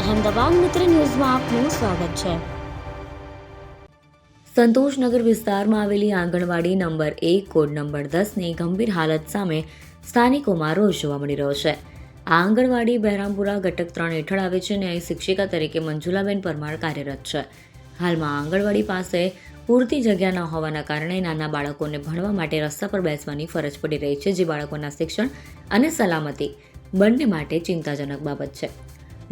અહેમદાબાદ મિત્ર ન્યૂઝમાં આપનું સ્વાગત છે। સંતોષનગર વિસ્તારમાં આવેલી આંગણવાડી નંબર 1 કોડ નંબર 10ની ગંભીર હાલત સામે સ્થાનિકોમાં રોષ જોવા મળી રહ્યો છે। આ આંગણવાડી બહેરામપુરા ઘટક 3 હેઠળ આવે છે અને અહીં શિક્ષિકા તરીકે મંજુલાબેન પરમાર કાર્યરત છે। હાલમાં આંગણવાડી પાસે પૂરતી જગ્યા ન હોવાના કારણે નાના બાળકોને ભણવા માટે રસ્તા પર બેસવાની ફરજ પડી રહી છે, જે બાળકોના શિક્ષણ અને સલામતી બંને માટે ચિંતાજનક બાબત છે।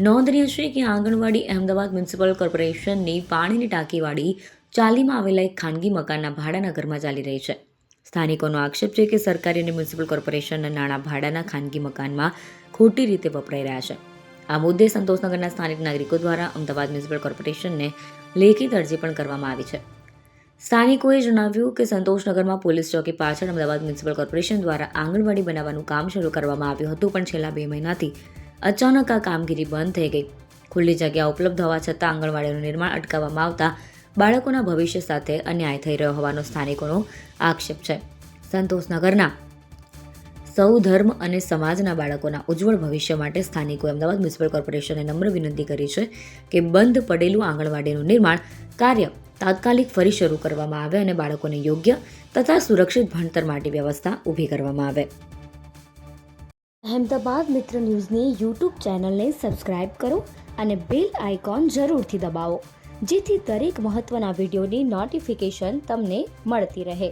નોંધનીય છે કે આંગણવાડી અહેમદાબાદ મ્યુનિસિપલ કોર્પોરેશનની પાણીની ટાંકીવાળી ચાલીમાં આવેલા એક ખાનગી મકાનના ભાડાના ઘરમાં ચાલી રહી છે। સ્થાનિકોનો આક્ષેપ છે કે સરકારી અને મ્યુનિસિપલ કોર્પોરેશનના નાણાં ભાડાના ખાનગી મકાનમાં ખોટી રીતે વપરાઈ રહ્યા છે। આ મુદ્દે સંતોષનગરના સ્થાનિક નાગરિકો દ્વારા અમદાવાદ મ્યુનિસિપલ કોર્પોરેશનને લેખિત અરજી પણ કરવામાં આવી છે। સ્થાનિકોએ જણાવ્યું કે સંતોષનગરમાં પોલીસ ચોકી પાછળ અમદાવાદ મ્યુનિસિપલ કોર્પોરેશન દ્વારા આંગણવાડી બનાવવાનું કામ શરૂ કરવામાં આવ્યું હતું, પણ છેલ્લા 2 મહિનાથી અચાનક આ કામગીરી બંધ થઈ ગઈ। ખુલ્લી જગ્યા ઉપલબ્ધ હોવા છતાં આંગણવાડીનું નિર્માણ અટકાવવામાં આવતા બાળકોના ભવિષ્ય સાથે અન્યાય થઈ રહ્યો હોવાનો સ્થાનિકોનો આક્ષેપ છે। સંતોષનગરના સૌ ધર્મ અને સમાજના બાળકોના ઉજ્જવળ ભવિષ્ય માટે સ્થાનિકોએ અમદાવાદ મ્યુનિસિપલ કોર્પોરેશનને નમ્ર વિનંતી કરી છે કે બંધ પડેલું આંગણવાડીનું નિર્માણ કાર્ય તાત્કાલિક ફરી શરૂ કરવામાં આવે અને બાળકોને યોગ્ય તથા સુરક્ષિત ભણતર માટે વ્યવસ્થા ઊભી કરવામાં આવે। અહેમદાબાદ મિત્ર ન્યૂઝની યુટ્યુબ ચેનલને સબસ્ક્રાઇબ કરો અને બેલ આઇકોન જરૂરથી દબાવો, જેથી દરેક મહત્ત્વના વિડીયોની નોટિફિકેશન તમને મળતી રહે।